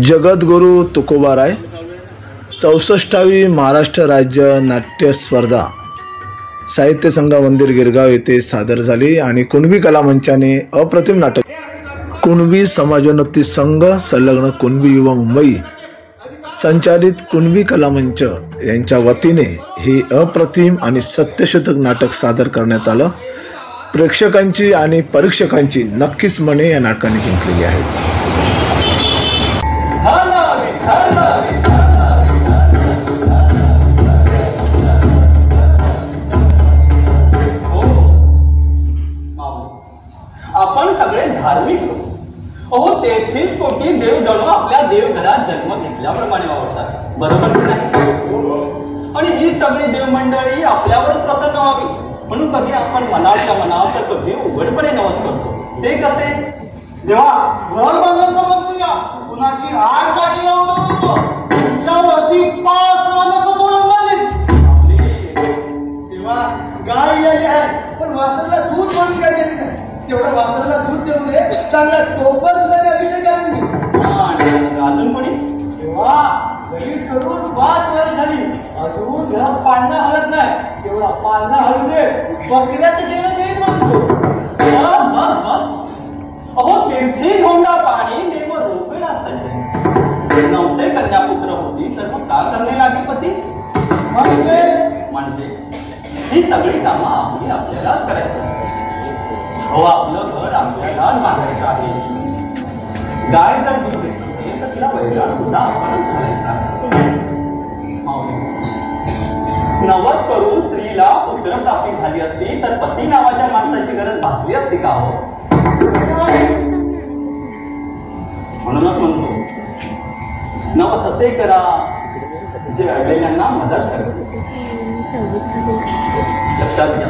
जगद्गुरू तुकोबाराय 64वी महाराष्ट्र राज्य नाट्य स्पर्धा साहित्य संघ मंदिर गिरगाव येथे सादर झाली आणि कुणबी कला मंचाने अप्रतिम नाटक कुणबी समाजोन्नती संघ संलग्न कुणबी युवा मुंबई संचालित कुणबी कला मंच यांच्या वतीने हे अप्रतिम आणि सत्यशोधक नाटक सादर करण्यात आलं। प्रेक्षकांची आणि परीक्षकांची नक्कीच मने या नाटकाने जिंकलेली आहेत। आपण सगळे धार्मिक लोक अहो 33 कोटी देव जणू आपल्या देवघरात जन्म घेतल्याप्रमाणे वावरतात, बरोबर की नाही? आणि ही सगळी देवमंडळी आपल्यावरच प्रसन्न व्हावी म्हणून कधी आपण मनाच्या मनात तर कधी उघडपणे नवस करतो। ते कसे? देवा घर बांधायचं म्हणतोया कुणाची आड काठी येऊ तुमच्या वर्षी 5 मानाचं तोरण बांधेल। तेव्हा गाय आली आहे पण वासराला दूध म्हणून काय देत नाही, तेवढं वासराला दूध देऊ दे, चांगला टोपर दुधाने अभिषेक करेन मी। अजून कोणी? तेव्हा घरी ठरून 5 वर्ष झाली अजून घरात पाळणा हलत नाही, तेवढा पाळणा हलू दे, बकऱ्याचं जेवण देईल म्हणतो। अहो तीर्थी धोंडा पाणी देव रोपेला संजय 900 कन्यापुत्र होती तर मग का करणे लागे पती? म्हणजे ही सगळी कामं आपली आपल्यालाच करायची। हो आपलं घर आपल्यालाच बांधायचं आहे। गाय जर दूध देत असेल तर तिला वैरण सुद्धा आपणच घालायचा। नवस करून स्त्रीला पुत्रप्राप्ती झाली असती तर पती नावाच्या माणसाची गरज भासली असती का हो? म्हणूनच म्हणतो नवस असे करा जे अडलेल्यांना मदत करते। लक्षात घ्या,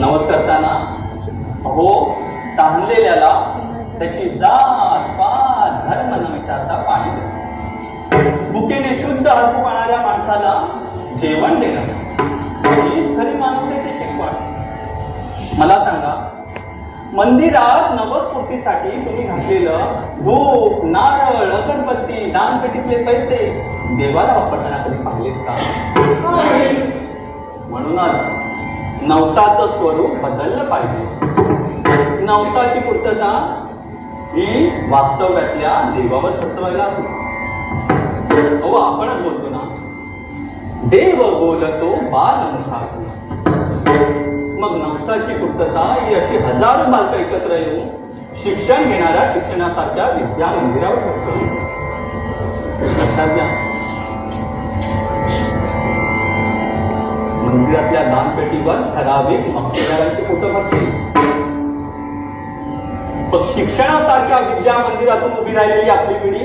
नवस करताना हो ताणलेल्याला त्याची जात पात धर्म न विचारता पाणी देणं, भुकेने शुद्ध हरपू पाहणाऱ्या माणसाला जेवण देणं हीच खरी मानवतेची शिकवण। मला सांगा, मंदिरात नवस्फूर्तीसाठी तुम्ही घातलेलं धूप नारळ अगरबत्ती दानपेटीतले पैसे देवाला वापरताना कधी पाहिलेत का? म्हणूनच नवसाचं स्वरूप बदललं पाहिजे। नवसाची पूर्तता ही वास्तव्यातल्या देवावर सचवायला हवी। अहो आपणच बोलतो ना, देव बोलतो बालमुखातून। मग नवसाची पूर्तता ही अशी हजारो बालकं एकत्र येऊन शिक्षण घेणाऱ्या शिक्षणासारख्या विद्या मंदिरावर ठरतो। लक्षात घ्या, मंदिरातल्या दानपेटीवर ठराविक मक्तेदारांची फोटो भरतील, पण शिक्षणासारख्या विद्या मंदिरातून उभी राहिलेली आपली पिढी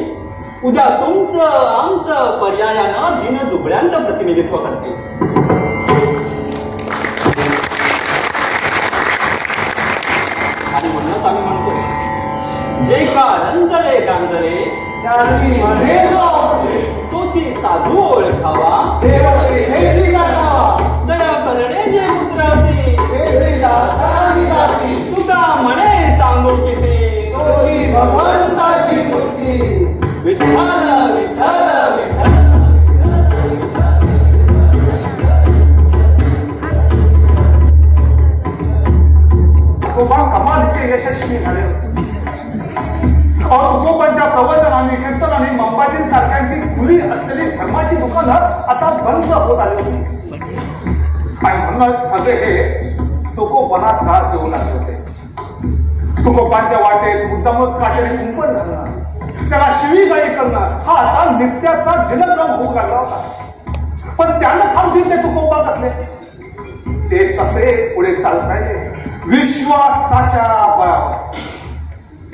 उद्या तुमचं आमचं पर्यायानं दिन दुबळ्यांचं प्रतिनिधित्व करते। आणि म्हणूनच आम्ही म्हणतो, जे का रंजले गांजले तोची साधू ओळखावा, दया करणे जे पुत्राची तुका म्हणे सांगू किती भगवंताची मूर्ती विठ्ठल विठ्ठल विठ्ठल। कमालीचे यशस्वी झाले होते। तुकोबांच्या प्रवचनाने कीर्तनाने मंबाजींसारख्यांची खुली असलेली धर्माची दुकानं आता बंद होत आली होती आणि म्हणूनच सगळे हे तुकोबांना त्रास देऊ लागले होते। तुकोबांच्या वाटेत मुद्दामच काटेरी कुंपण घालणं, त्याला शिवीगाळी करणं हा आता नित्याचा दिनक्रम होऊ लागला होता। पण त्यांना थांब दिले तुकोबा कसले, ते तसेच पुढे चालत राहिले विश्वासाच्या बळावर।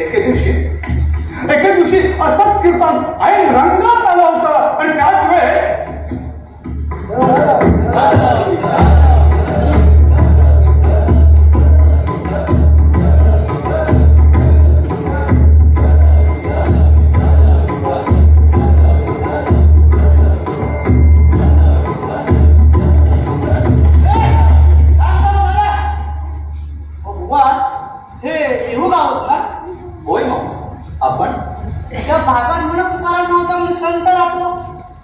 एके दिवशी असंच कीर्तन ऐन रंगात आलं होतं आणि त्याच वेळेस हे येऊ गाव होत ना? भागात म्हणत तुकाराम नव्हता म्हणजे संत राहतो.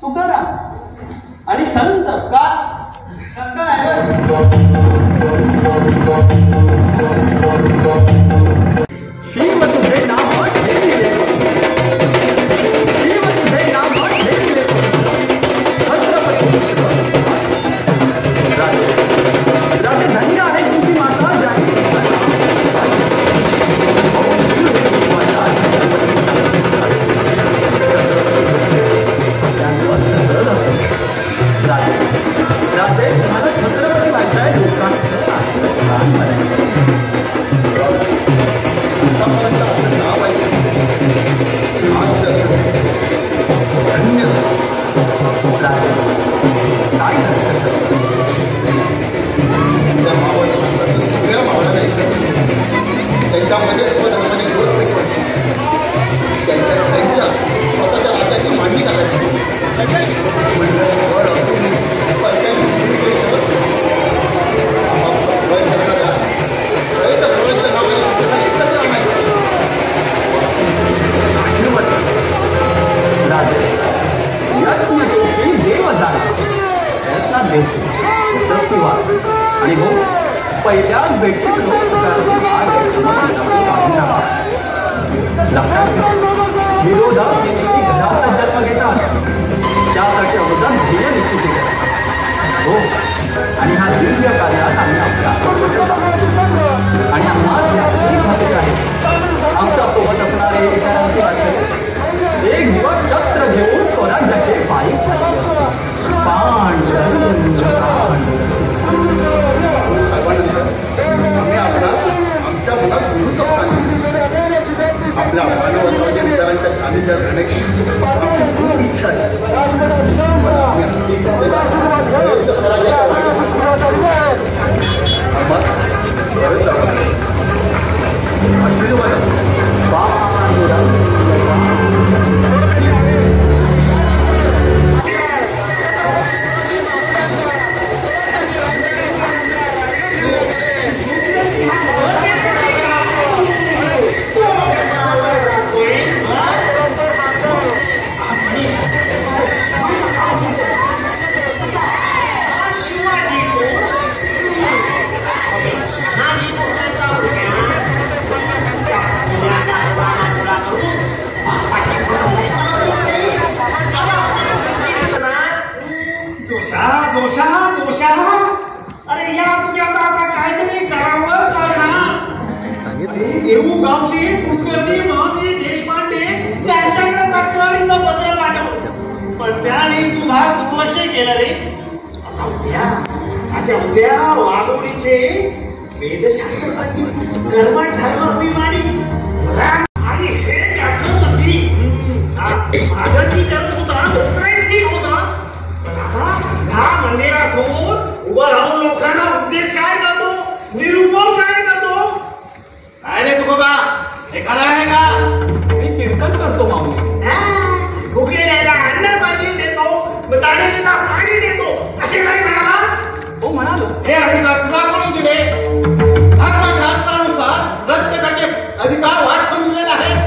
तुकाराम आणि संत का? संत आहे. शिव तुझे नाम ठेविले, शिव तुझे नाम ठेविले, छत्रपती राजे धन्य आहे तुमची माता जानकी. राजे मला छत्रपती व्हायचंय, त्यांच्यामध्ये स्वधर्माने ग्रोथ त्यांच्या स्वतःच्या राज्याची मांडणी करायची. देव झाला त्याचा देश आणि हो पहिल्याच भेटीत विरोधात घराचा जन्म घेतात त्यासाठी अगोदर ध्येय निश्चित केलं. हो आणि हा दिव्य कार्यात आम्ही आणि आम्हाला खात्री आहे आमच्या सोबत असणारे एक दिवस छत्र घेऊन स्वराज्याचे पायी खाली असते. आम्ही आमच्या मनात बोलू शकतो. आपल्या मानवताच्या विचारांच्या खालीच्या राहण्याची खूप इच्छा आहे. अरे या तुझ्या आता काहीतरी करावं देऊ गावची कुलकर्णी महाजी देशपांडे त्यांच्याकडे तक्रारीचं पत्र पाठवलं पण त्याने सुद्धा दुर्लक्ष केलं रे. आता उद्या वाघोडीचे वेदशास्त्र कर्मठ धर्म अभिमानी आणि हे जास्त मंत्री माझं ठीक होता ठीक होता पण आता ह्या मंदिरासमोर उभं राहून लोकांना उपदेश काय करतो निरूपण काय करतो काय रे तू बाबा हे खरं आहे का? मी कीर्तन करतो माऊली. भुकेल्याला अन्न पाणी देतो दाण्याला पाणी देतो असे काय म्हणालास? हो म्हणालो. हे अधिकार तुला कोणी दिले? धर्मशास्त्रानुसार प्रत्येकाचे अधिकार वाटून दिलेले आहेत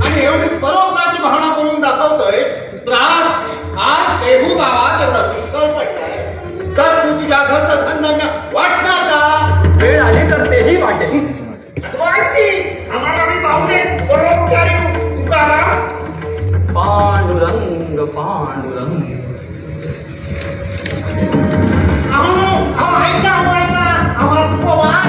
आणि एवढी परोपकाराची भावना करून दाखवतोय. त्रास आज देहू गावात एवढा दुष्काळ पडलाय तर तू तुझ्या घरचं धनधान्य वाटणार का? वेळ आली तर तेही वाटेल. आम्हाला मी पाहू दे परोपकारी तुकाराम. पांडुरंग पांडुरंग ऐका आम्हाला उपवास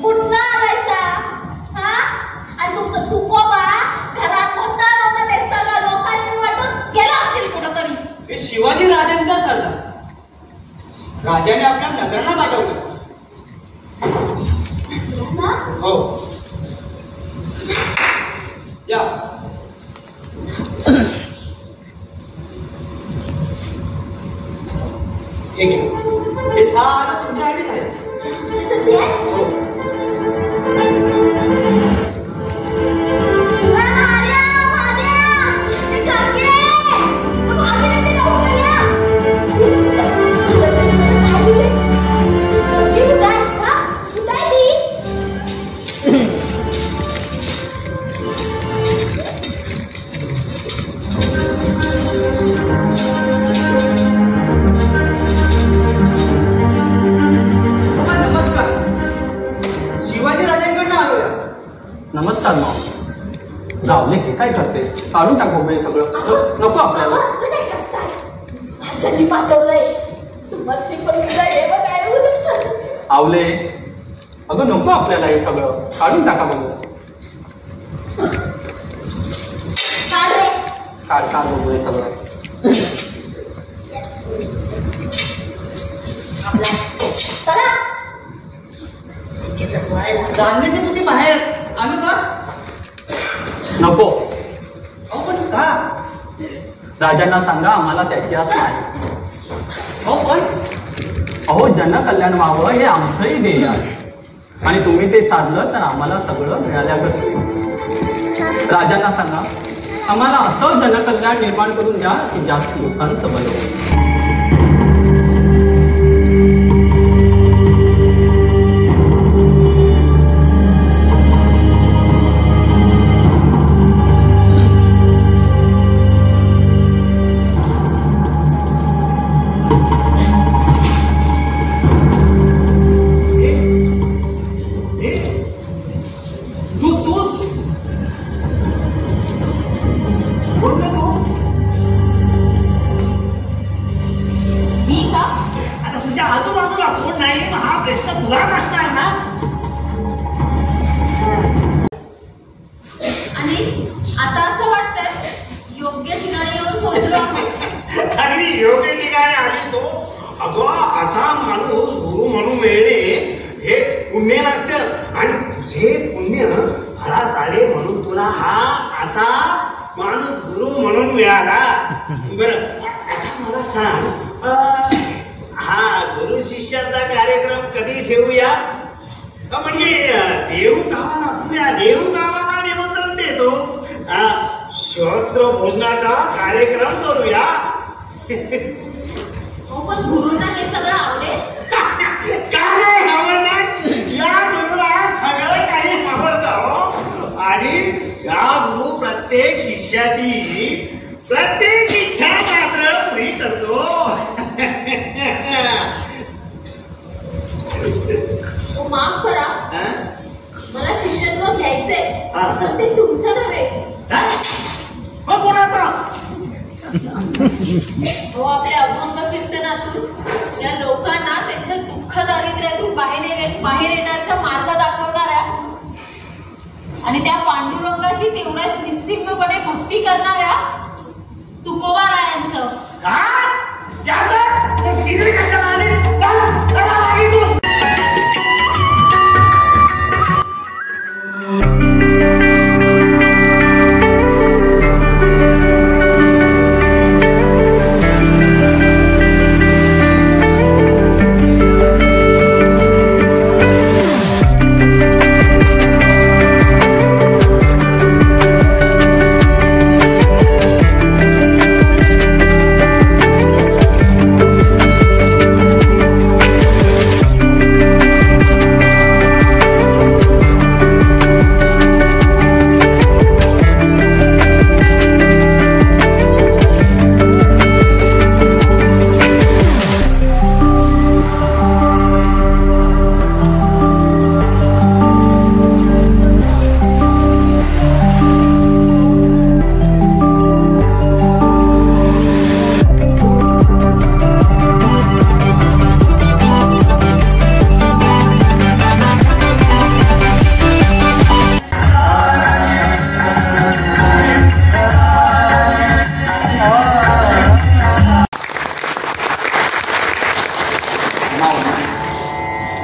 कुठला राजाने आपल्या नगरांना पाठवलं. हो या हे सारं तुमच्यासाठीच आहे. नमस्कार माव. रावले हे काय करते? काढून टाकू हे सगळं. नको आपल्याला. आवले अगं नको आपल्याला हे सगळं. काढून टाका बघू. काढ बघू हे सगळं. रांगेची मुठी बाहेर आणू का? नको. अहो पण का? राजांना सांगा आम्हाला त्याची आस नाही. हो पण अहो जनकल्याण व्हावं हे आमचंही ध्येय आहे आणि तुम्ही ते साधलं तर आम्हाला सगळं मिळाल्यागत होईल. राजांना सांगा आम्हाला असं जनकल्याण निर्माण करून द्या की जास्त लोकांचं बरं होईल.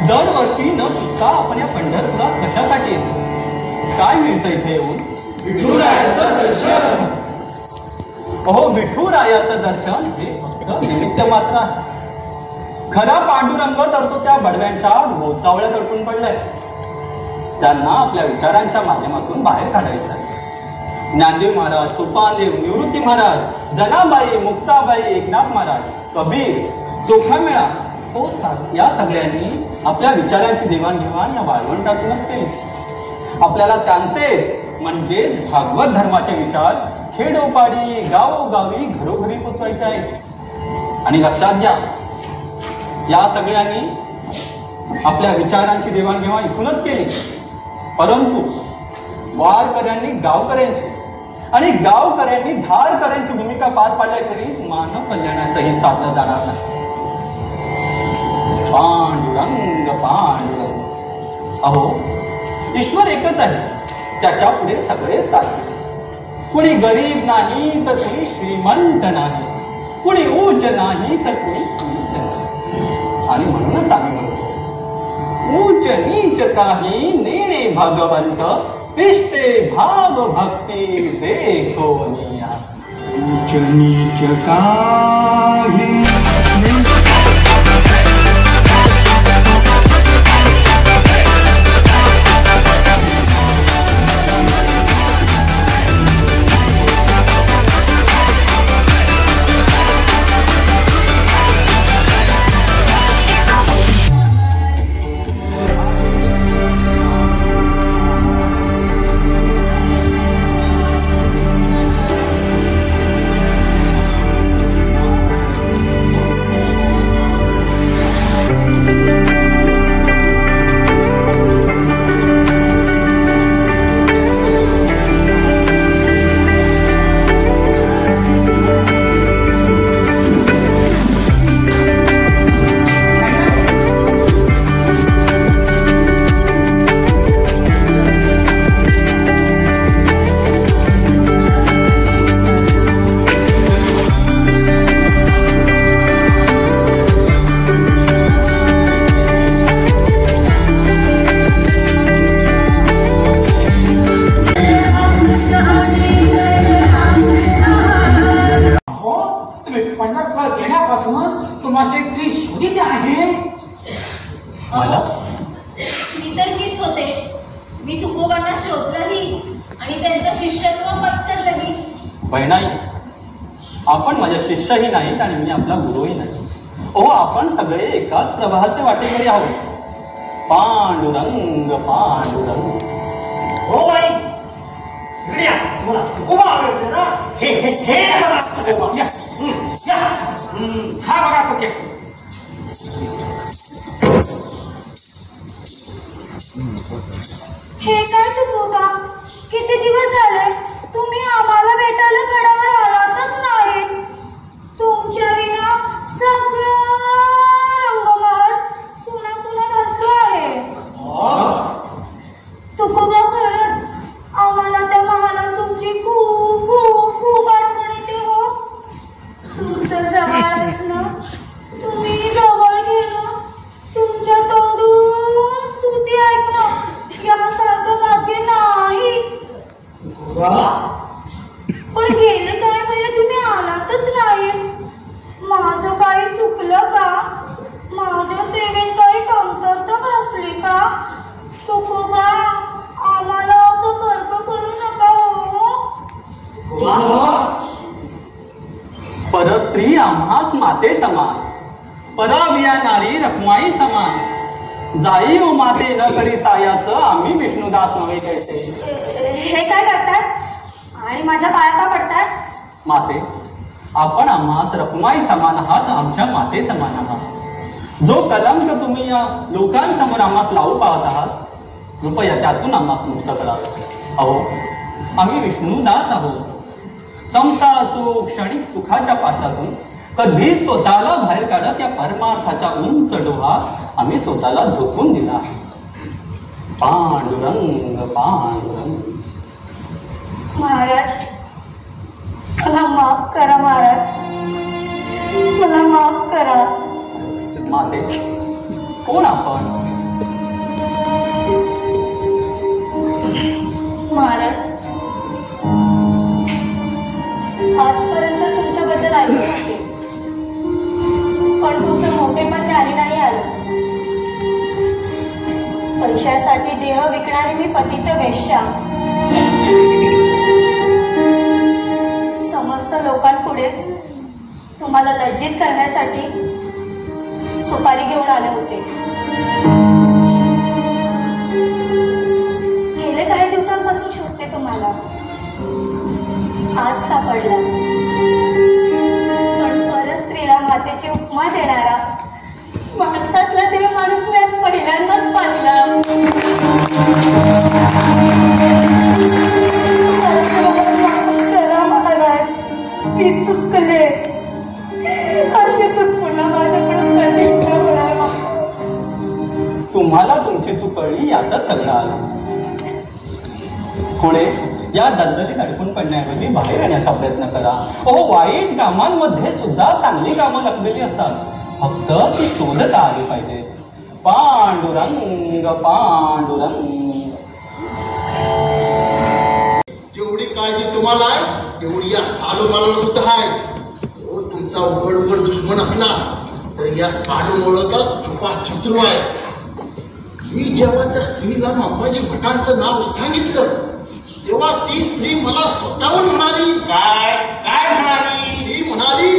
दरवर्षी न चुकता आपण या पंढरपुरात कशासाठी येतो? काय मिळतं इथे येऊन? विठुरायाचं दर्शन. अहो, विठुरायाचं दर्शन हे फक्त निमित्त मात्र आहे. खरा पांडुरंग तर तो त्या बडव्यांच्या भोवतावळ्यात अडकून पडलाय. त्यांना आपल्या विचारांच्या माध्यमातून बाहेर काढायचं आहे. ज्ञानदेव महाराज, सोपानदेव, निवृत्ती महाराज, जनाबाई, मुक्ताबाई, एकनाथ महाराज, कबीर, चोखामेळा, तो या सगळ्यांनी आपल्या विचारांची देवाणघेवाण या वाळवंटातूनच केली. आपल्याला त्यांचेच म्हणजेच भागवत धर्माचे विचार खेडोपाडी, गावोगावी, घरोघरी पोचवायचे आहेत. आणि लक्षात घ्या, या सगळ्यांनी आपल्या विचारांची देवाणघेवाण इथूनच केली. परंतु वारकऱ्यांनी गावकऱ्यांची आणि गावकऱ्यांनी धारकऱ्यांची भूमिका पार पाडल्याखेरीज मानव कल्याणाचंही साधलं जाणार नाही. पांडुरंग पांडुरंग. अहो, ईश्वर एकच आहे, त्याच्या पुढे सगळे सारखे. कुणी गरीब नाही तर कुणी श्रीमंत नाही, कुणी उच्च नाही तर कुणी नीच नाही. आणि म्हणूनच आम्ही म्हणतो, उच्च नीच काही नेणे भगवंत, तिष्ठे भाव भक्ती देखो निया. उच्च नीच काही बहिणाई, आपण माझ्या शिष्यही नाहीत आणि मी आपला गुरुही नाही. ओ, आपण सगळे एकाच प्रवाहाचे वाटेकरी आहोत. पांडुरंग पांडुरंग. हो बाई, इकडे या. तुम्हाला तुकोबा आवडते ना? हे बघा तुकोबा. या. हा बघा तुके. हे काय तुकोबा, किती दिवस झाले तुम्ही आम्हाला भेटायला गडावर आलातच नाही. तुमच्या विना सगळं रंगमहल सुना सुना भासतो आहे. तुकोबा, खरंच आम्हाला त्या महालात तुमची खूप खूप खूप आठवण येते हो. तुमचं जवळ असणं, तुम्ही जवळ घेणं, तुमच्या तोंडून स्तुती ऐकणं यासारखं भाग्य नाहीच. पण गेले काय महिने तुम्ही आलातच नाही. माझं काही चुकलं का? माझ्या सेवेत काही कमतरता भासली का? तुकोबा, आम्हाला असं कर्म करू नका हो. परस्त्री आम्हास माते समान, पराविया नारी रखमाई समान. जाई ओ माते न करी सायाचं आम्ही विष्णुदास नव्हे कैसे. हे काय करतात आणि माझ्या पाया का पडतात? माते, आपण आम्हास रखमाई समान आहात, आमच्या माते समान आहात. जो कलंक तुम्ही या लोकांसमोर आम्हास लावू पाहत आहात, कृपया त्यातून आम्हास मुक्त करा. अहो, आम्ही विष्णुदास आहोत. संसार सुख, क्षणिक सुखाच्या पाठातून कधीच स्वतःला बाहेर काढत या परमार्थाच्या उंच डोहात आम्ही स्वतःला झोपून दिला. पांडुरंग पांडुरंग. महाराज, मला माफ करा महाराज, मला माफ करा. माते, कोण आपण? महाराज, आजपर्यंत तुमच्याबद्दल ऐकले होते, पण तुमचं मोठेपण ज्ञानी नाही आलं. पैशासाठी देह विकणारी मी पतित वेश्या समस्त लोकांपुढे तुम्हाला लज्जित करण्यासाठी सुपारी घेऊन आले होते. गेले काही दिवसांपासून शोधते तुम्हाला, आज सापडला. पण परस्त्रीला मातेची उपमा देणारा माणसातला देव माणूस मी आज पहिल्यांदाच पाहिला. मी चुकले, अशी चूक पुन्हा माझ्याकडून कधीच न होणार. तुम्हाला तुमची चूक कळली यातच सगळं आलं. पुढे या दलदलीत अडकून पडण्याऐवजी बाहेर येण्याचा प्रयत्न करा. वाईट कामांमध्ये सुद्धा चांगली कामं लपलेली असतात, फक्त ती शोधता आली पाहिजे. पांडुरंग पांडुरंग. जेवढी काळजी तुम्हाला आहे तेवढी या सालूमाला सुद्धा आहे. तुमचा उघड उघड दुश्मन असला तर या सालूमालाचा छुपा शत्रू आहे. मी जेव्हा त्या स्त्रीला अंबाजी भटांचं नाव सांगितलं तेव्हा ती स्त्री मला स्वतःहून म्हणाली. काय काय म्हणाली? ती म्हणाली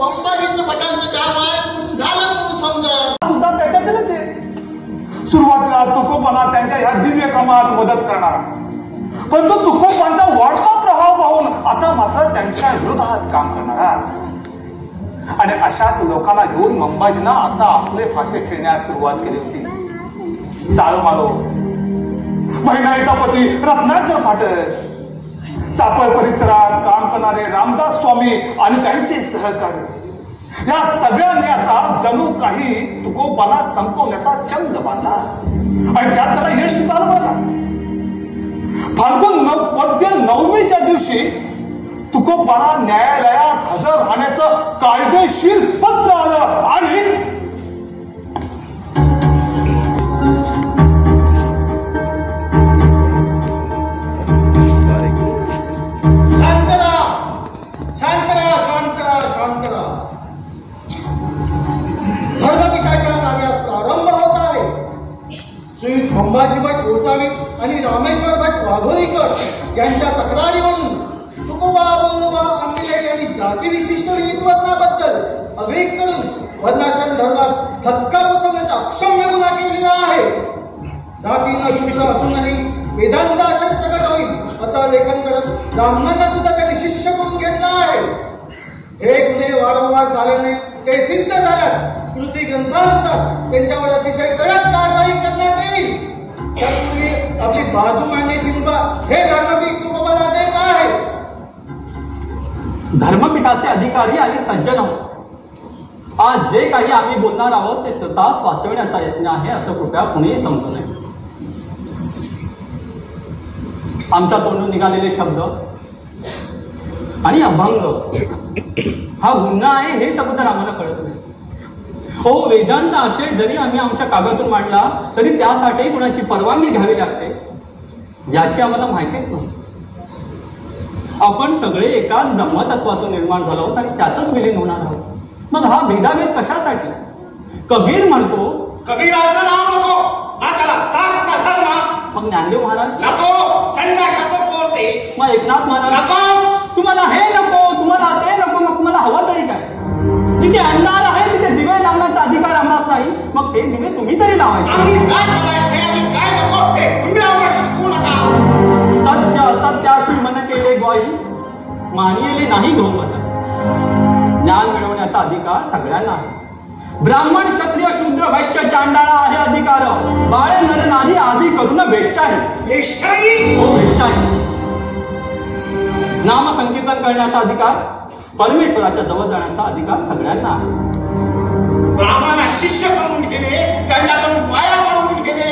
अंबाजीचं भटांचं काम आहे, झालं म्हणून समजा. सुद्धा त्याच्यातच आहे. सुरुवातीला तुकोबांना त्यांच्या ह्या दिव्य कामात मदत करणारा, परंतु तुकोबांचा वाढता प्रभाव पाहून आता मात्र त्यांच्या विरोधात काम करणारा आणि अशाच लोकांना घेऊन अंबाजीनं आता आपले फासे खेळण्यास सुरुवात केली होती. साळूमालो, महिनाईचा पती रत्नाकर फाटक, चापळ परिसरात काम करणारे रामदास स्वामी आणि त्यांचे सहकारी, या सगळ्यांनी आता जणू काही तुकोबांना संपवण्याचा चंग बांधला आणि त्यात त्याला यश सुद्धा आलं बरं का. फाल्गुन वद्य नवमीच्या दिवशी तुकोबांना न्यायालयात हजर राहण्याचं कायदेशीर पत्र आलं आणि अंबाजी भट गोसावी आणि रामेश्वर भट वाघोरीकर यांच्या तक्रारीवरून तुकोबा बोलोबा आंबिले यांनी जातीविशिष्ट विविध वर्णाबद्दल अवेक करून वर्णाश्रम धर्मास धक्का पोचवण्याचा अक्षम्य गुन्हा केलेला आहे. जातीनं शुद्ध असूनही वेदांचा आशय प्रकट होईल असं लेखन करत ब्राह्मणांना सुद्धा त्यांनी शिष्य करून घेतला आहे. हे गुन्हे वारंवार झाल्याने ते सिद्ध झाल्यास स्मृती ग्रंथानुसार त्यांच्यावर अतिशय कडक कारवाई करण्यात येईल. त्यापूर्वी आपली बाजू मांडण्याची मुभा हे धर्मपीठ तुकोबाला देत आहे. धर्मपीठाचे अधिकारी आणि सज्जन आहोत. आज जे काही आम्ही बोलणार आहोत ते स्वतःच वाचवण्याचा यत्न आहे असं कृपया कुणीही समजू नये. आमच्या तोंडून निघालेले शब्द आणि अभंग हा गुन्हा आहे हे अगोदर आम्हाला कळत नाही. वेदांचा आशय जरी आम्ही आमच्या कागदातून मांडला तरी त्यासाठी कुणाची परवानगी घ्यावी लागते याची आम्हाला माहितीच नव्हती. आपण सगळे एकाच ब्रह्मतत्वातून निर्माण झालो आहोत आणि त्यातच विलीन होणार आहोत. मग हा भेदाभेद कशासाठी? कबीर म्हणतो कबीराचं नाव नको, मग ज्ञानदेव महाराज नको, संन्यासाचं पोरते, मग एकनाथ महाराज नको, तुम्हाला हे नको, तुम्हाला ते नको, मग तुम्हाला हवं तरी काय? जिथे अंधार आहे तिथे दिवे लावण्याचा अधिकार आम्हाला नाही, मग ते दिवे तुम्ही तरी लावायचे. सत्य सत्याशी मन केले ग्वाही मानिले नाही बहुमत. ज्ञान मिळवण्याचा अधिकार सगळ्यांना आहे. ब्राह्मण क्षत्रिय शूद्र वैश्य चांडाळा आहे अधिकार. बाळे नर नारी आधी करून वेश्याही हो वेश्याही. नाम संकीर्तन करण्याचा अधिकार, परमेश्वराच्या जवळ जाण्याचा अधिकार सगळ्यांना आहे. ब्राह्मणाला शिष्य करून घेणे, त्यांच्याकडून पाया पडवून घेणे.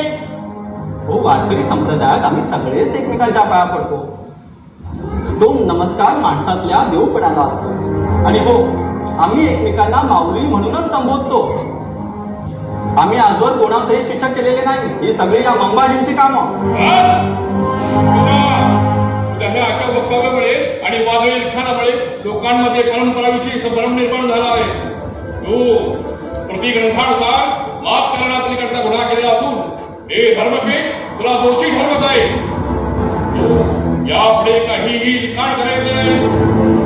हो, वारकरी संप्रदायात आम्ही सगळेच एकमेकांच्या पाया पडतो. तो नमस्कार माणसातल्या देवपणाला असतो आणि हो, आम्ही एकमेकांना माऊली म्हणूनच संबोधतो. आम्ही आजवर कोणाचंही शिक्षा केलेले नाही. ही सगळी या मंबाजींची कामं. त्यांना अशा वक्तव्यामुळे आणि वादळी लिखाणामुळे लोकांमध्ये परंपराविषयी संभ्रम निर्माण झाला आहे. तू प्रतिग्रंथानुसार माफ करण्याकरता गुन्हा केलेला असून हे धर्मके तुला दोषी ठरवत आहे. यापुढे काहीही लिखाण करायचे नाही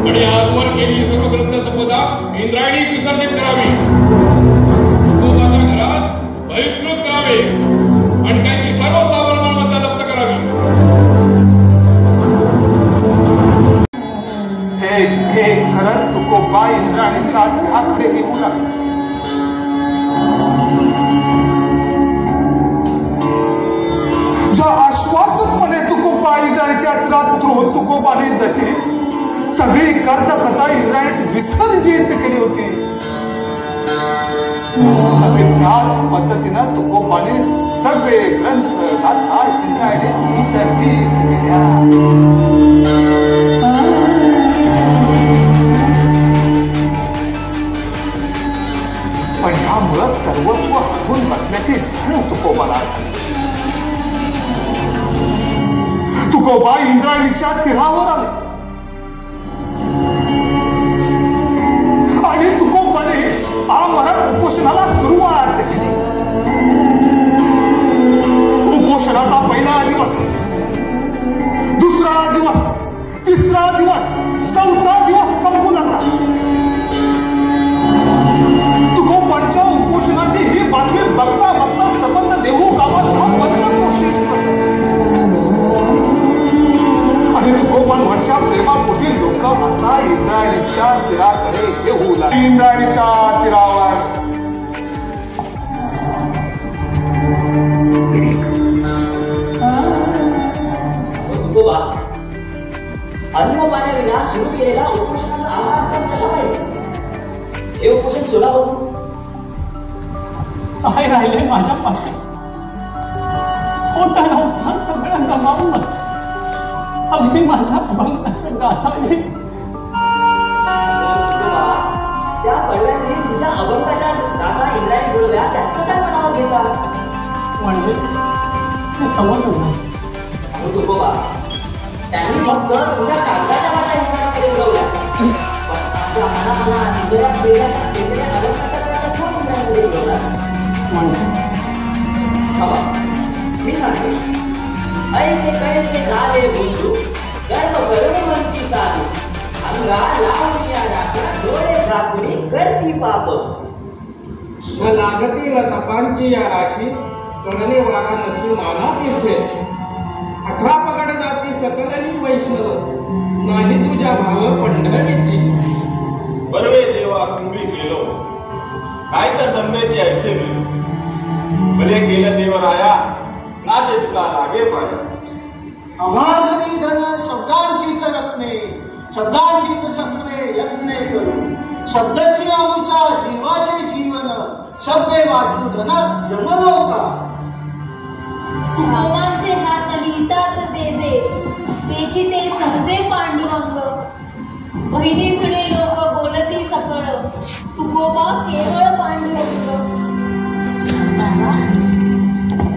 आणि आजवर केलेली सर्व ग्रंथ संपदा इंद्रायणी विसर्जित करावी. तुकोबाच्या घरात बहिष्कृत करावे आणि त्यांची सर्व स्थावर मालमत्ता जप्त करावी. हे खरंच तुकोबा इंद्राणीच्या हातकडे येऊ लागले. ज्या आश्वासकपणे तुकोबा इंद्राणीच्या त्रात तुकोबाने जशी सगळी कर्ज कथा इंद्राणीत विसर्जित केली होती, त्याच पद्धतीनं तुकोबाने सगळे ग्रंथ गाथा इंद्राणीत विसर्जित केल्या. पण यामुळं सर्वस्व हरवून बसल्याची जाणीव तुकोबाला झाली. तुकोबा इंद्रायणीच्या तीरावर आले आणि तुकोबाने आमरण उपोषणाला सुरुवात केली. उपोषणाचा पहिला दिवस, दुसरा दिवस, तिसरा दिवस, चौथा दिवस संपून आला. तुकोबांच्या उपोषणाची ही बातमी बघता बघता संबंध देऊ गावात आणि तुकोबांवरच्या प्रेमापोटी लोक आता इंद्रायणीच्या तीराकडे येऊ लागले. इंद्रायणीच्या तीरावर तुकोबा अन्न पाण्याविना सुरू केलेला उपोषणाचा आवाज कसा पाहिजे? हे उपोषण सोडावं काय राहिले माझ्या पाशी? होता सगळं गमावून बसतो. अगदी माझ्या अभंगाच्या गाथाने. त्या पडव्यांनी तुमच्या अभंगाच्या गाथा इंद्रायणी बोलव्या, त्याचं काय मनावर घेता? म्हणजे ते समजलं नाही. तुकोबा त्यांनी फक्त तुमच्या कागदाच्या गाथा इंद्रायणीकडे उडवल्या, पण आमच्या मनामनात वेगळ्या अभंगाच्या गाथा कोण इंद्रायणीकडे उडवला? म्हणजे मी सांगते, ऐसे कैसे झाले बंधू, गर्व करून म्हणती साधू, अंगा लावून राखा, डोळे झाकुनी करती पाप. न लागती न तपांची या राशी, कडले वारा नशी नाना तीर्थे. 18 पगड जाती सकलही वैष्णव, नाही तुझ्या भाव पंढरीसी. बरवे देवा तुम्ही गेलो, काय तर दंबेचे ऐसे गेलो. भले केलं देवराया, नाचे तुला लागे पाया. अभागणी धन शब्दांचीच रत्ने, शब्दांचीच शस्त्रे यत्ने करू. शब्दाची आमच्या जीवाचे जीवन, शब्दे वाटू धन जनलो का. तुकोबांचे हात लिहितात जे जे, तेची ते सहजे पांडुरंग. बहिणी म्हणे लोक बोलती सकळ, तुकोबा केवळ पांडुरंग.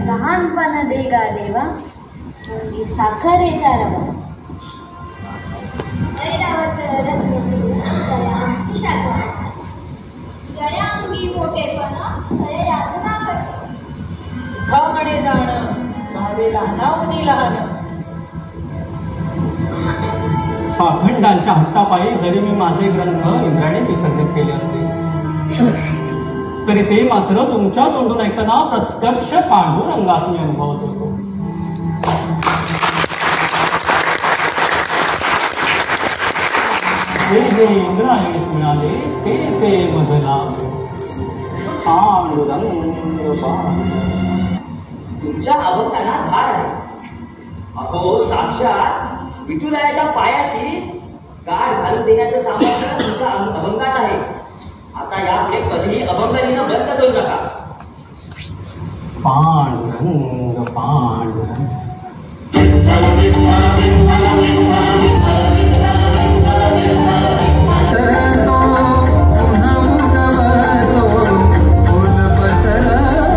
लहानपणा देगा देवा, साखरेचा रवा. जया अंगी मोठेपणा, का म्हणे जाणं भावे लहानावनी लहान. पाखंडांच्या हट्टापायी जरी मी माझे ग्रंथ इंद्रायणी विसर्जित केले असते, तरी ते मात्र तुमच्या तोंडून ऐकताना प्रत्यक्ष पांडुरंगास मी अनुभवत होतो. जे इंद्रायणी मिळाले ते मधला पांडुरंग. तुमच्या अभंगांना धाड आहे. अहो साक्षात विठुरायाच्या पायाशी गाठ घालून देण्याचं सामर्थ्य तुमच्या अभंगात आहे. आता यापुढे कधीही अभंग लिहिणं बंद करू नका. पांडुरंग पांडुरंग. तो पुन्हा उगवतो, फुल पसरतो.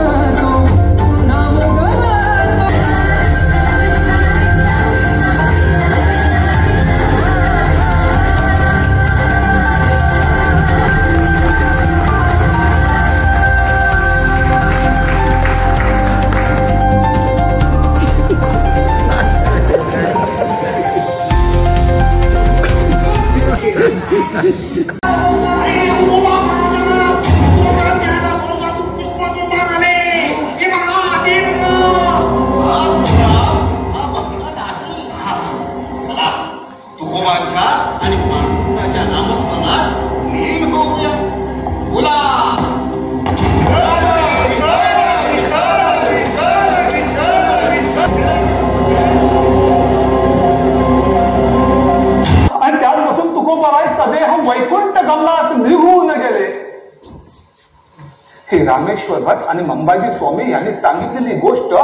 ही रामेश्वर भट आणि मंबाजी स्वामी यांनी सांगितलेली गोष्ट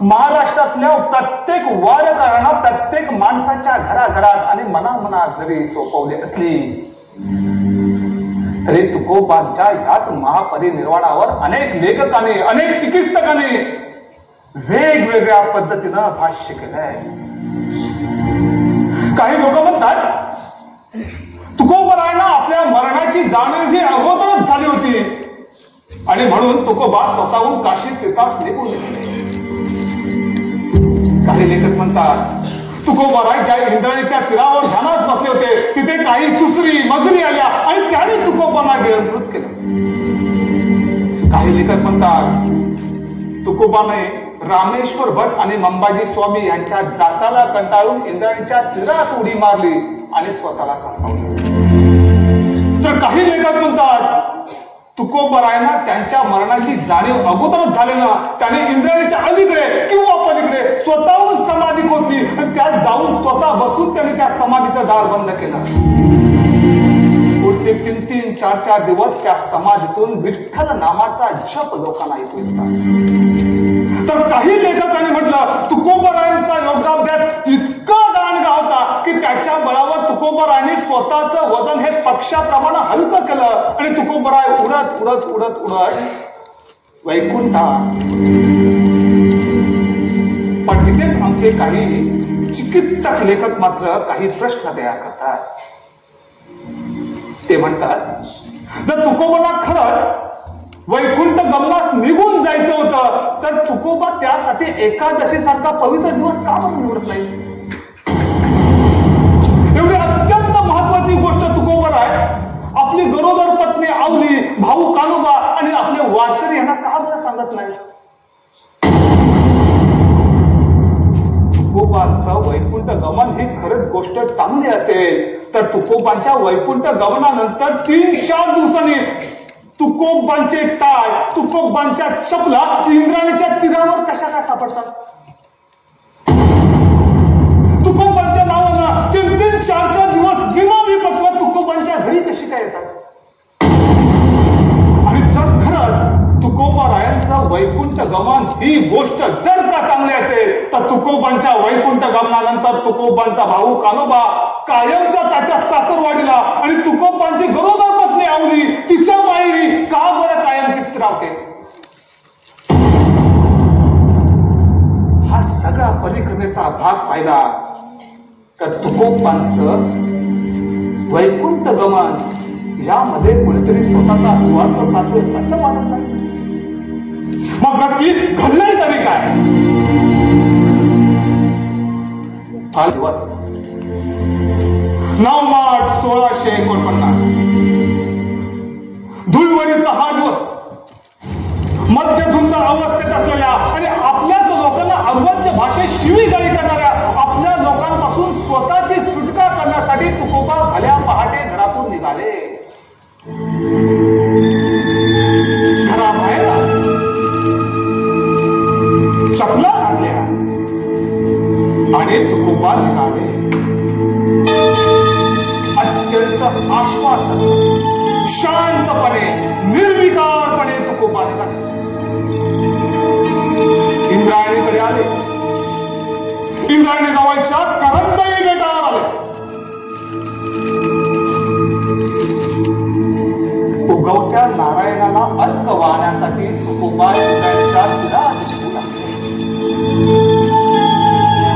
महाराष्ट्रातल्या प्रत्येक वारकऱ्यांना, प्रत्येक माणसाच्या घराघरात आणि मनामनात जरी सोपवली असली तरी तुकोबांच्या याच महापरिनिर्वाणावर अनेक लेखकांनी, अनेक चिकित्सकांनी वेगवेगळ्या पद्धतीनं भाष्य केलंय. काही लोक म्हणतात तुकोबरायांना आपल्या मरणाची जाणीव ही अगोदरच झाली होती आणि म्हणून तुकोबा स्वतःहून काशी तीर्थास निघून गेले. काही लेखक म्हणतात तुकोबराय ज्या इंद्रायणीच्या तीरावर ध्यानास बसले होते तिथे काही सुसरी मगरी आल्या आणि त्याने तुकोबांना गिळंकृत केलं. काही लेखक म्हणतात तुकोबाने रामेश्वर भट आणि मंबाजी स्वामी यांच्या जाचाला कंटाळून इंद्रायणीच्या तीरात उडी मारली आणि स्वतःला संपवलं. तर काही लेखक म्हणतात तुकोबरायांना त्यांच्या मरणाची जाणीव अगोदरच झाल्यानं त्याने इंद्रायणीच्या अलीकडे किंवा पलीकडे स्वतःहून समाधी खोदली आणि त्यात जाऊन स्वतः बसून त्यांनी त्या समाधीचं दार बंद केलं. पुढचे 3-3, 4-4 दिवस त्या समाधीतून विठ्ठल नामाचा जप लोकांना ऐकू येतात. तर काही लेखकांनी म्हटलं तुकोबरायांचा योगाभ्यास इतका दांडगा होता की त्याच्या बळावर तुकोबरायांनी स्वतःचं वजन हे पक्षाप्रमाणे हलकं केलं आणि तुकोबराय उडत उडत उडत उडत वैकुंठास. पण तिथेच आमचे काही चिकित्सक लेखक मात्र काही प्रश्न तयार करतात. ते म्हणतात जर तुकोबांना खरंच वैकुंठ गमनास निघून जायचं होतं तर तुकोबा त्यासाठी एकादशीसारखा पवित्र दिवस का म्हणून निवडत नाही? एवढी अत्यंत महत्वाची गोष्ट तुकोबराय आपली गरोदर पत्नी आवली, भाऊ कानोबा आणि आपले वारकरी यांना का बरं सांगत नाही? तुकोबांचं वैकुंठ गमन ही खरंच गोष्ट चांगली असेल तर तुकोबांच्या वैकुंठ गमनानंतर 3-4 दिवसांनी तुकोबांचे टाळ, तुकोबांच्या चपला इंद्रायणीच्या तीरावर कशा काय सापडतात? तुकोबांच्या नावानं 3-3, 4-4 दिवस विनाविपत्र तुकोबांच्या घरी कशी काय येतात? आणि जर खरंच तुकोबारायांचं वैकुंठ गमन ही गोष्ट जर का चांगली असेल तर तुकोबांच्या वैकुंठ गमनानंतर तुकोबांचा भाऊ कानोबा कायमच्या त्याच्या सासरवाडीला आणि तुकोबांची गरोदर पत्नी आवली तिच्या माहेरी का बरं कायमची स्थिरावते? हा सगळा परिक्रमेचा भाग पाहिला तर तुकोबांचं वैकुंठ गमन यामध्ये कुणीतरी स्वतःचा स्वार्थ साधतोय असं वाटत नाही. मग नक्की घडलंय तरी काय? हा दिवस 9 मार्च 1649 धुळवडीचा हा दिवस मध्यधुंद अवस्थेत असलेल्या आणि आपल्याच लोकांना अवज्य भाषेत शिवीगाळी करणाऱ्या आपल्या लोकांपासून स्वतःची सुटका करण्यासाठी तुकोबा भल्या पहाटे घरातून निघाले. घराबाहेर चपला घातल्या आणि तुकोबा निघाले. अत्यंत आश्वासन, शांतपणे, निर्विकारपणे तुकोबा निघाले. इंद्रायणीकडे आले. इंद्रायणी जवळच्या करंदई बेटावर आले. उगवत्या नारायणाला अर्क वाहण्यासाठी तुकोबा इंद्रायणीच्या तीरात दिसू लागले.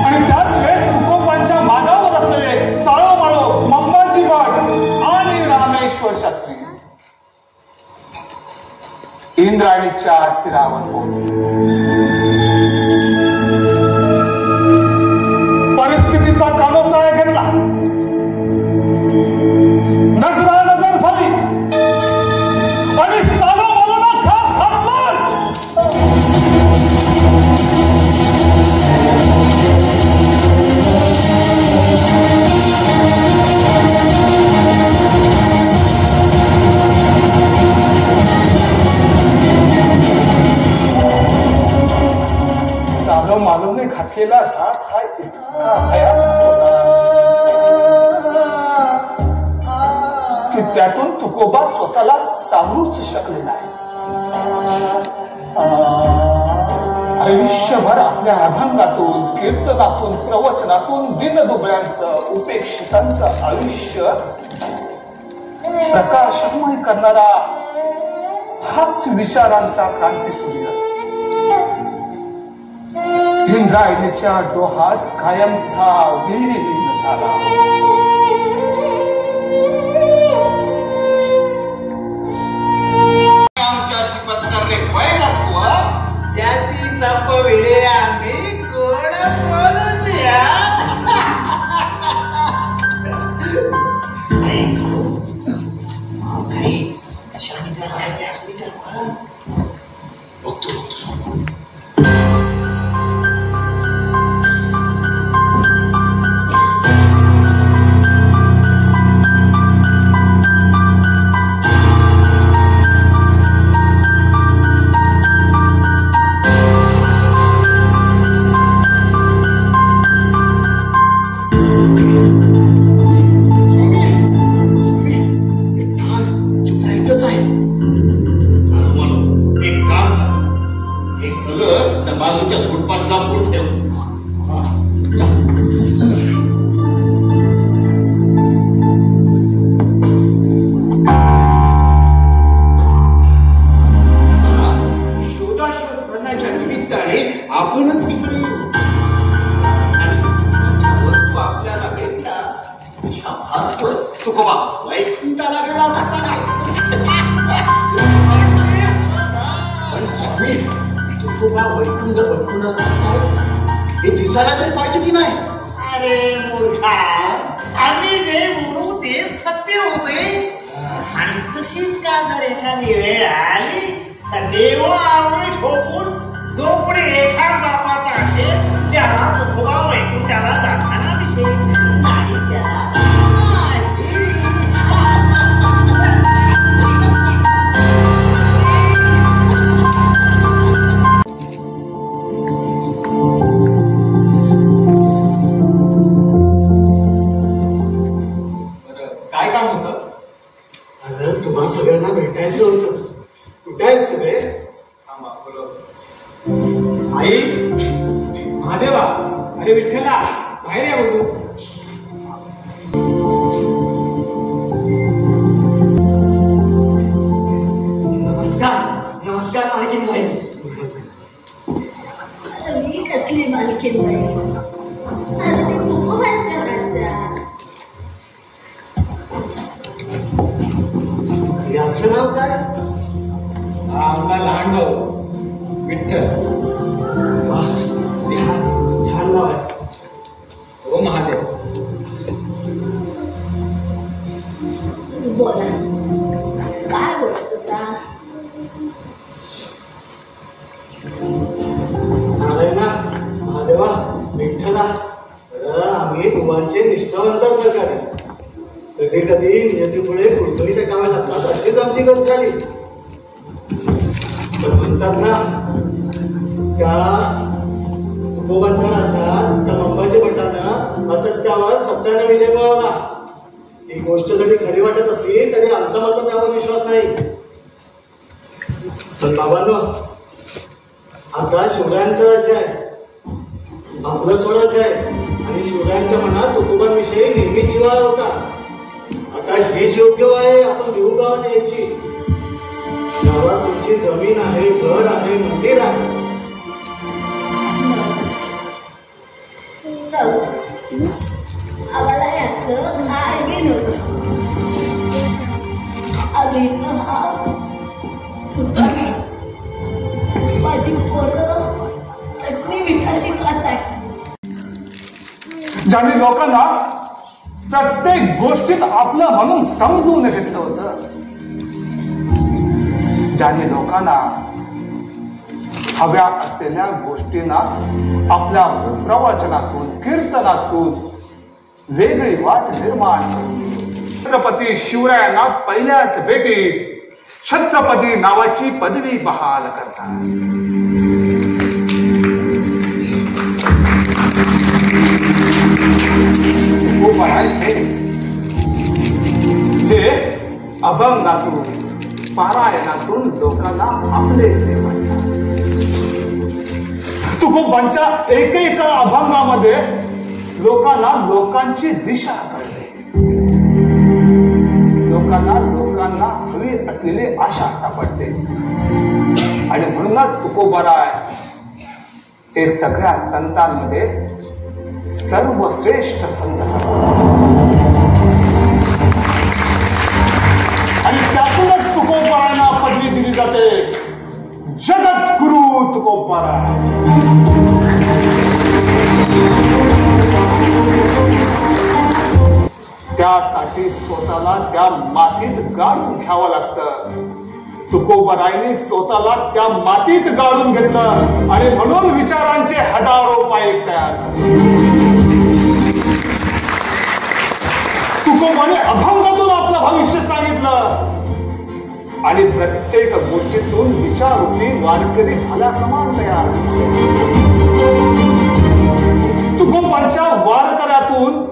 आणि त्याच वेळेस तुकोबांच्या मागावर असलेले साळोमाळो, मंबाजी भट आणि रामेश्वर शास्त्री इंद्रायणीच्या तीरावर पोहोचले. परिस्थितीचा कानोसा घेतला. नजरानजर झाली आणि साळोमाळोला घात घातलाच. मालवणे घातलेला घात हा इतका भयानक होता की त्यातून तुकोबा स्वतःला सावरूच शकले नाही. आयुष्यभर आपल्या अभंगातून, कीर्तनातून, प्रवचनातून दीनदुबळ्यांचं, उपेक्षितांचं आयुष्य प्रकाशमय करणारा हाच विचारांचा क्रांतीसूर्य इंद्रायणीच्या डोहात कायमचा विलीन झाला. आमच्याशी पत्करले बैलत्व त्याशी संपविले आम्ही कोण बोलू द्या. हे दिसायला तरी पाहिजे की नाही? अरे मूर्खा, आम्ही जे बोलू तेच सत्य होते. आणि तशीच का जर एखादी वेळ आली तर देव आवडी ठोकून जो पुढे एखाद बापाचा असेल त्याला तुकोबा वैकुंठाला जाताना दिसेल. नाही त्याला सगळ्यांना भेटायचं होतं. कुठे आहेत सगळे? आई, महादेवा, अरे विठ्ठला, बाहेर या बघू. नमस्कार नमस्कार मालकीन बाई. मी कसली मालकीन बाई? अरे ते तुकोबांच्या राज्यात. याचं नाव काय? हा आमचा लहान भाऊ विठ्ठल. छान नाव आहे. हो महादेव. बोला, काय बोलत होता? ना महादेवा, विठ्ठला, आम्ही बुवांचे निष्ठावंत सहकारी. कधी कधी नियतीपुढे कुठतरी टेकावे लागतात, अशीच आमची गत झाली. पण म्हणतात ना, त्या तुकोबांच्या राज्यात त्या मुंबईच्या भटानं असत्यावर सत्याने विजय मिळवला. ही गोष्ट जरी खरी वाटत असली तरी आमचा मात्र त्यावर विश्वास नाही. पण बाबांनो, आता शिवरायांचं राज्य आहे, आपलं स्वराज्य आहे. आणि शिवरायांच्या मनात तुकोबांविषयी नेहमी जिव्हाळा होता. आता हीच योग्य आहे आपण देऊ गावात यायची. गावात तुमची जमीन आहे, घर आहे, मंदिर आहे. आम्हाला याचं काय बी नव्हतं. आम्ही माझी पोरं चटणी मिठाशी खात आहे. ज्यांनी लोकांना प्रत्येक गोष्टीत आपलं म्हणून समजून घेतलं होतं, ज्याने लोकांना हव्या असलेल्या गोष्टींना आपल्या प्रवचनातून, कीर्तनातून वेगळी वाट निर्माण केली. छत्रपती शिवरायांना पहिल्याच भेटीत छत्रपती नावाची पदवी बहाल करतात. जे अभंगातून, पारायणातून लोकांना आपले तुकोबांच्या एकैका अभंगामध्ये लोकांना लोकांची दिशा कळते, लोकांना हवी असलेली आशा सापडते. आणि म्हणूनच तुकोबाराय हे सगळ्या संतांमध्ये सर्वश्रेष्ठ संत आणि त्यातूनच तुकोबारायांना पदवी दिली जाते, जगद्गुरु तुकोबाराय. त्यासाठी स्वतःला त्या मातीत गाडून घ्यावं लागतं. तुकोबारायांनी स्वतःला त्या मातीत गाडून घेतलं आणि म्हणून विचारांचे हजारो पायक तयार झाले. तुकोबाने अभंगातून आपलं भविष्य सांगितलं आणि प्रत्येक गोष्टीतून विचारूपी वारकरी भाला समान तयार झाले. तुकोबांच्या वारकऱ्यातून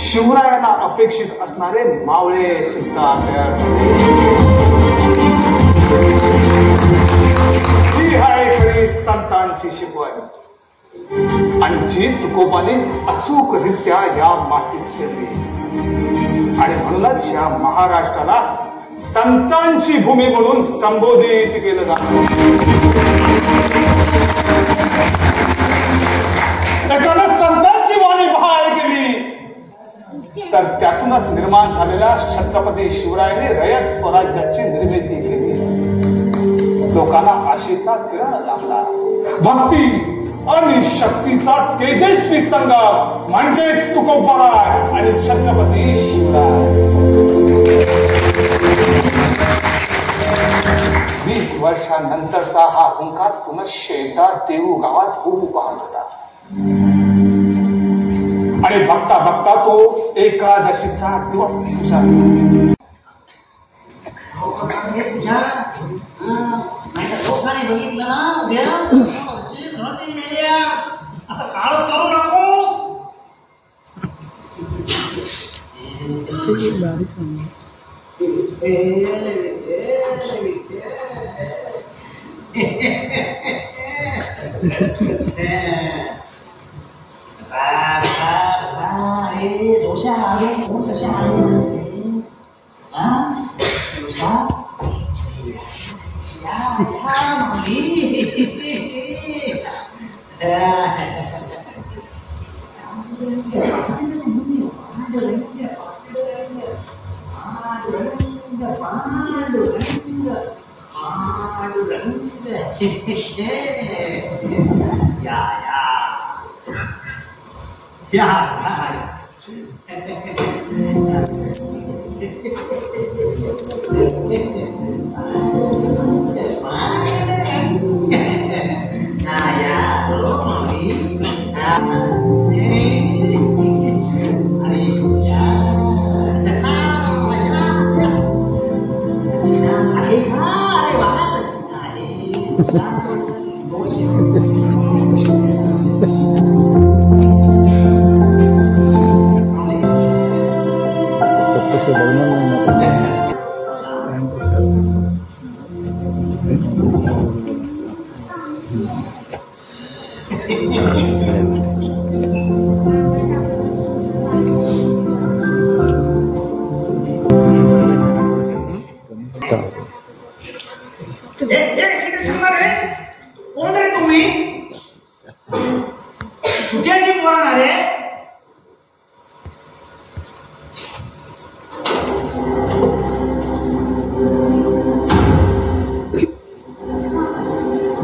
शिवरायांना अपेक्षित असणारे मावळे सुद्धा तयार झाले. ही आहे खरी संतांची शिकवण आणि जी तुकोबाने अचूकरित्या या मातीत केली. आणि म्हणूनच या महाराष्ट्राला संतांची भूमी म्हणून संबोधित केलं जातं. एकानं संतांची वाणी बहाल केली तर त्यातूनच निर्माण झालेल्या छत्रपती शिवरायांनी रयत स्वराज्याची निर्मिती केली. लोकांना आशेचा किरण लागला. भक्ती आणि शक्तीचा तेजस्वी संगम म्हणजेच तुकोबाराय आणि छत्रपती शिवराय. 20 वर्षांनंतरचा हा हुंकार पुनश्च एकदा देहू गावात होऊ पाहत होता. आणि बघता बघता तो एकादशीचा दिवस उजाडला. लोकांनी बघितलं ना उद्या असं काळच करू नकोस. जोशा आले कोण कशा आले कोण रे तुम्ही? कुठेची पोरणार रे?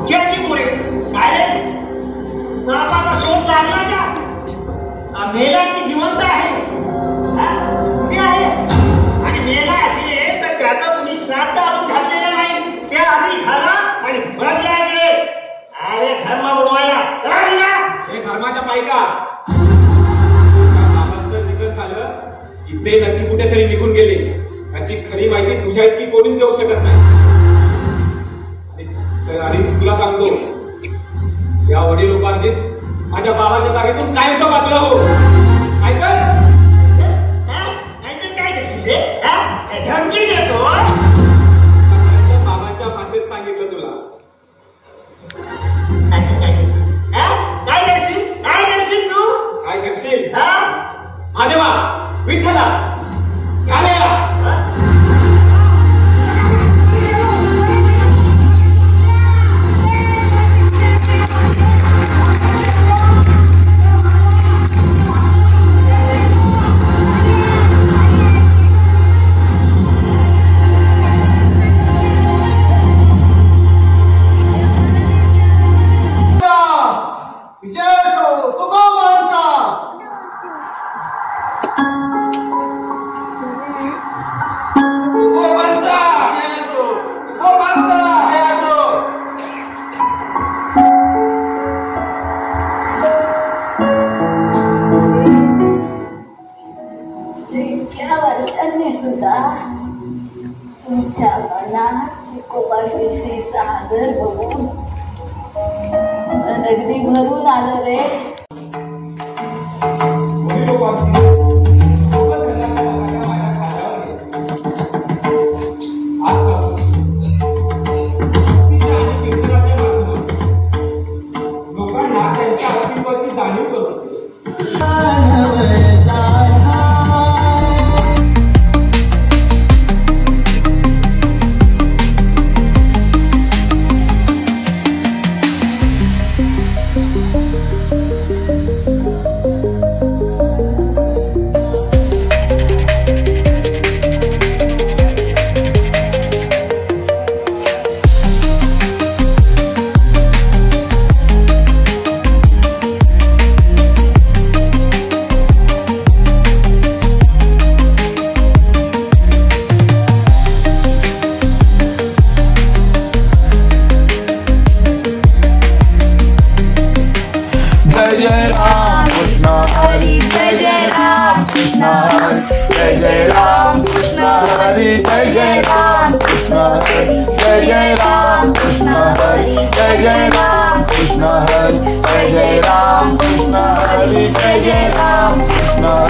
कुठेची पोरे? काय रे? तळपाचा शोध लागला का? मेला की जिवंत आहे? कुठे आहे? आणि मेला असेल तर त्याचा तुम्ही श्राद्ध अजून घातलेला नाही, ते आधी घाला आणि बघ लागले. अरे धर्म बुडवायला हे धर्माच्या पायका. बाबांचं निधन झालं की ते नक्की कुठेतरी निघून गेले. याची खरी माहिती तुझ्या इतकी कोणीच देऊ शकत नाही. आणि तुला सांगतो, या वडिलोपार्जित माझ्या बाबाच्या जागेतून कायमचं बाजूला हो. ऐकत काय धमकी देतो? बाबाच्या भाषेत सांगितलं तुला. महादेवा, विठ्ठला, काल्या. इतक्या वर्षांनी सुद्धा तुमच्या मनात तुकोबाविषयीचा आदर बघून अगदी भरून आलं रे. लोकांना त्यांच्या अस्तित्वाची जाणीव करून Krishna Hare, Jai Jai Ram, Krishna Hare, Jai Jai Ram, Krishna